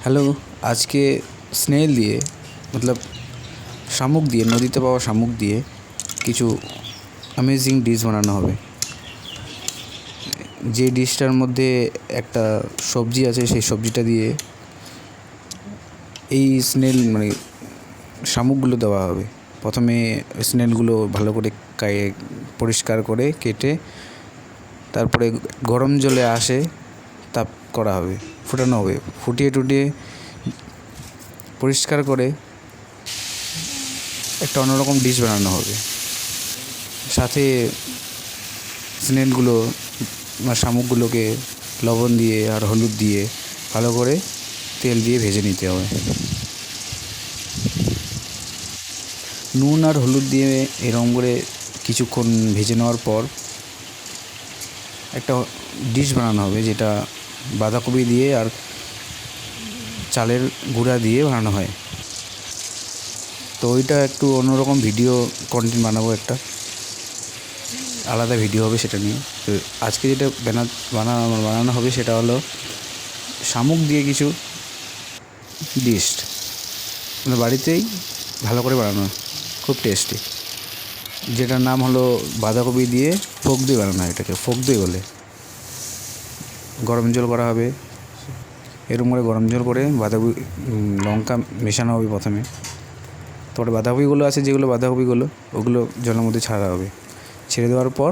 Hello, আজকে snail দিয়ে মতলব শামুক দিয়ে, নদীতে পাওয়া শামুক দিয়ে কিছু অ্যামেজিং ডিশ বানানো হবে। যে ডিশটার মধ্যে একটা সবজি আছে, সেই সবজিটা দিয়ে এই স্নেল মানে শামুকগুলো দেওয়া হবে। প্রথমে স্নেলগুলো ভালো করে পরিষ্কার করে কেটে তারপরে গরম জলে তাপ করা হবে, ফোটানো হবে। ফুটিয়ে টুটিয়ে পরিষ্কার করে একটা অন্যরকম ডিশ বানানো হবে। সাথে স্নেলগুলো বা শামুকগুলোকে লবণ দিয়ে আর হলুদ দিয়ে ভালো করে তেল দিয়ে ভেজে নিতে হবে। নুন আর হলুদ দিয়ে এরকম করে কিছুক্ষণ ভেজে নেওয়ার পর একটা ডিশ বানানো হবে, যেটা বাঁধাকপি দিয়ে আর চালের গুঁড়া দিয়ে বানানো হয়। তো ওইটা একটু অন্যরকম ভিডিও কন্টেন্ট বানাবো, একটা আলাদা ভিডিও হবে সেটা নিয়ে। তো আজকে যেটা বানানো হবে সেটা হলো শামুক দিয়ে কিছু ডিশ, মানে বাড়িতেই ভালো করে বানানো, খুব টেস্টি, যেটার নাম হলো বাঁধাকপি দিয়ে ফোক দই বানানো হয়। এটাকে ফোক দই বলে। গরম জল করা হবে, এরকম করে গরম জল করে বাঁধাকপি লঙ্কা মেশানো হবে প্রথমে। তারপরে বাঁধাকপিগুলো আছে, যেগুলো বাঁধাকপিগুলো ওগুলো জলের মধ্যে ছাড়া হবে। ছেড়ে দেওয়ার পর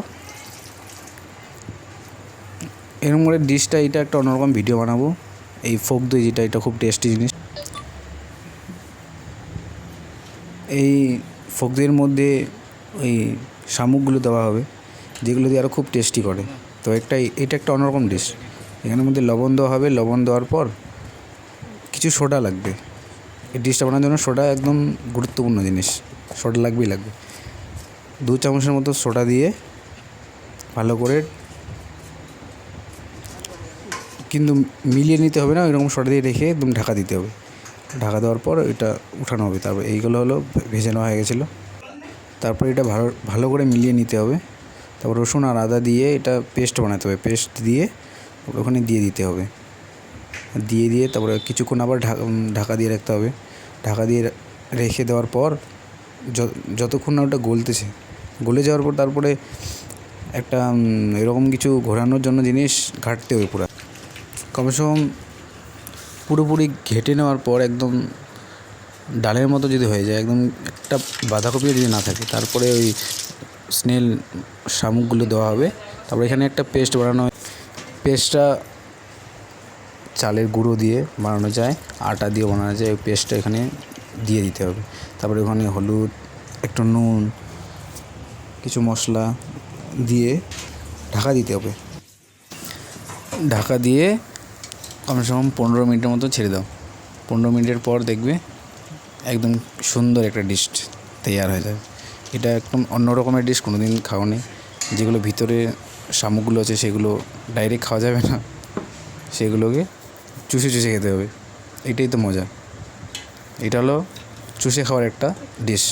এরকম করে ডিশটা, এটা একটা অন্যরকম ভিডিও বানাবো। এই ফোক দই যেটা, এটা খুব টেস্টি জিনিস। এই ফোক দইয়ের মধ্যে ওই শামুকগুলো দেওয়া হবে, যেগুলো দিয়ে আরও খুব টেস্টি করে। তো এটা একটা অন্যরকম ডিশ। এখানের মধ্যে লবণ দেওয়া হবে। লবণ দেওয়ার পর কিছু সোডা লাগবে। এই ডিশটা বানানোর জন্য সোডা একদম গুরুত্বপূর্ণ জিনিস, সোডা লাগবেই লাগবে। 2 চামচের মতো সোডা দিয়ে ভালো করে, কিন্তু মিলিয়ে নিতে হবে না, এরকম সোডা দিয়ে রেখে একদম ঢাকা দিতে হবে। ঢাকা দেওয়ার পর এটা উঠানো হবে। তারপর এইগুলো হলো ভেজে নেওয়া হয়ে গেছিলো। তারপর এটা ভালো করে মিলিয়ে নিতে হবে। তারপর রসুন আর আদা দিয়ে এটা পেস্ট বানাতে হবে। পেস্ট দিয়ে ওখানে দিয়ে দিতে হবে। দিয়ে তারপরে কিছুক্ষণ আবার ঢাকা দিয়ে রাখতে হবে। ঢাকা দিয়ে রেখে দেওয়ার পর যতক্ষণ না ওটা গলে যাওয়ার পর তারপরে একটা এরকম কিছু ঘোরানোর জন্য জিনিস ঘাঁটতে হবে পুরো। কমসে কম পুরোপুরি ঘেঁটে নেওয়ার পর একদম ডালের মতো যদি হয়ে যায়, একদম একটা বাঁধাকপিও যদি না থাকে, তারপরে ওই স্নেল শামুকগুলো দেওয়া হবে। তারপরে এখানে একটা পেস্ট বানানো হয়। পেস্টটা চালের গুঁড়ো দিয়ে বানানো যায়, আটা দিয়ে বানানো যায়। ওই পেস্টটা এখানে দিয়ে দিতে হবে। তারপরে ওখানে হলুদ, একটু নুন, কিছু মশলা দিয়ে ঢাকা দিতে হবে। ঢাকা দিয়ে কমসে কম 15 মিনিটের মতো ছেড়ে দাও। 15 মিনিটের পর দেখবে একদম সুন্দর একটা ডিশ তৈরি হয়ে যাবে। এটা একদম অন্য রকমের ডিশ, কোনো দিন খাওনি। যেগুলো ভিতরে শামুকগুলো আছে সেগুলো ডাইরেক্ট খাওয়া যাবে না, সেগুলোকে চুষে খেতে হবে। এটাই তো মজা। এটা হলো চুষে খাওয়ার একটা ডিশ।